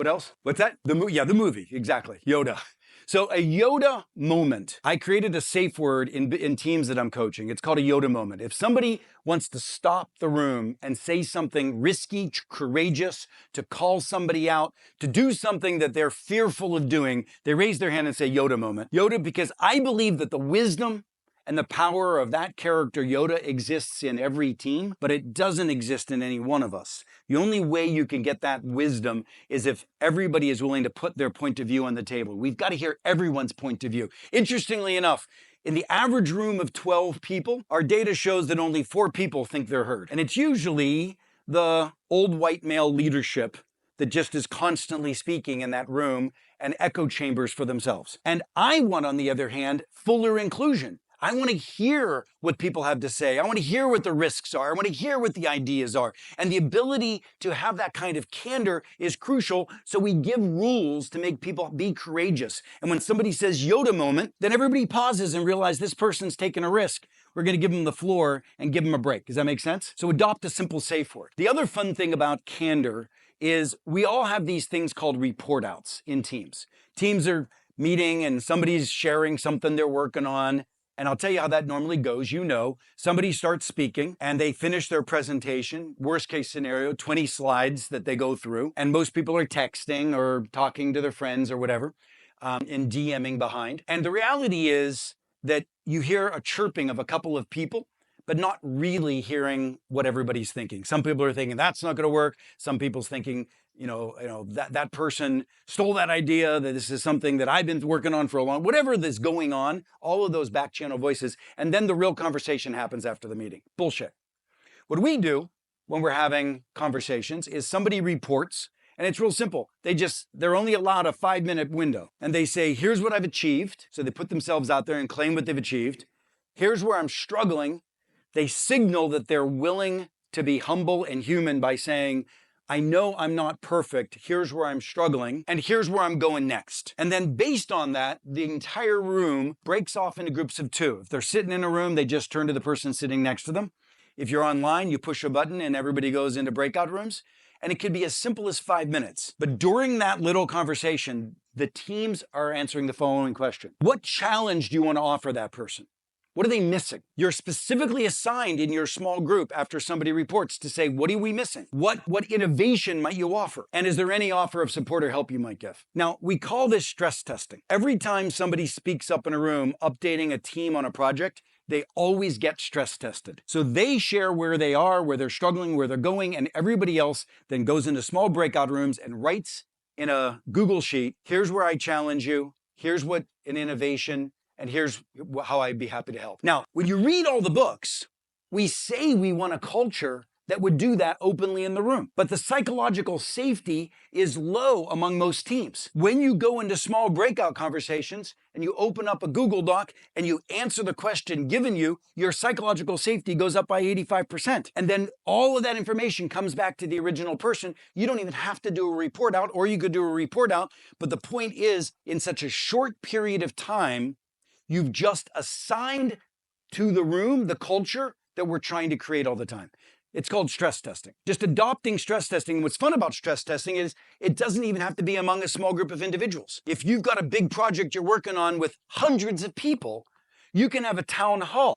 What else? What's that? The movie, exactly. Yoda. So a Yoda moment. I created a safe word in teams that I'm coaching. It's called a Yoda moment. If somebody wants to stop the room and say something risky, courageous, to call somebody out, to do something that they're fearful of doing, they raise their hand and say Yoda moment. Yoda, because I believe that the wisdom and the power of that character, Yoda, exists in every team, but it doesn't exist in any one of us. The only way you can get that wisdom is if everybody is willing to put their point of view on the table. We've got to hear everyone's point of view. Interestingly enough, in the average room of 12 people, our data shows that only 4 people think they're heard. And it's usually the old white male leadership that just is constantly speaking in that room and echo chambers for themselves. And I want, on the other hand, fuller inclusion. I want to hear what people have to say. I want to hear what the risks are. I want to hear what the ideas are. And the ability to have that kind of candor is crucial. So we give rules to make people be courageous. And when somebody says Yoda moment, then everybody pauses and realizes this person's taking a risk. We're going to give them the floor and give them a break. Does that make sense? So adopt a simple safe word. The other fun thing about candor is we all have these things called report outs in teams. Teams are meeting and somebody's sharing something they're working on. And I'll tell you how that normally goes. You know, somebody starts speaking and they finish their presentation, worst case scenario, 20 slides that they go through. And most people are texting or talking to their friends or whatever, and DMing behind. And the reality is that you hear a chirping of a couple of people, but not really hearing what everybody's thinking. Some people are thinking that's not going to work. Some people's thinking, that person stole that idea, that this is something that I've been working on for a long, whatever is going on, all of those back channel voices. And then the real conversation happens after the meeting. Bullshit. What we do when we're having conversations is somebody reports, and it's real simple. They're only allowed a 5-minute window. And they say, here's what I've achieved. So they put themselves out there and claim what they've achieved. Here's where I'm struggling. They signal that they're willing to be humble and human by saying, I know I'm not perfect. Here's where I'm struggling, and here's where I'm going next. And then based on that, the entire room breaks off into groups of 2. If they're sitting in a room, they just turn to the person sitting next to them. If you're online, you push a button and everybody goes into breakout rooms. And it could be as simple as 5 minutes. But during that little conversation, the teams are answering the following question. What challenge do you want to offer that person? What are they missing? You're specifically assigned in your small group after somebody reports to say, what are we missing? What innovation might you offer? And is there any offer of support or help you might give? Now, we call this stress testing. Every time somebody speaks up in a room, updating a team on a project, they always get stress tested. So they share where they are, where they're struggling, where they're going, and everybody else then goes into small breakout rooms and writes in a Google sheet, here's where I challenge you, here's what an innovation, and here's how I'd be happy to help. Now, when you read all the books, we say we want a culture that would do that openly in the room. But the psychological safety is low among most teams. When you go into small breakout conversations and you open up a Google Doc and you answer the question given you, your psychological safety goes up by 85%. And then all of that information comes back to the original person. You don't even have to do a report out, or you could do a report out. But the point is, in such a short period of time, you've just assigned to the room the culture that we're trying to create all the time. It's called stress testing. Just adopting stress testing. What's fun about stress testing is it doesn't even have to be among a small group of individuals. If you've got a big project you're working on with hundreds of people, you can have a town hall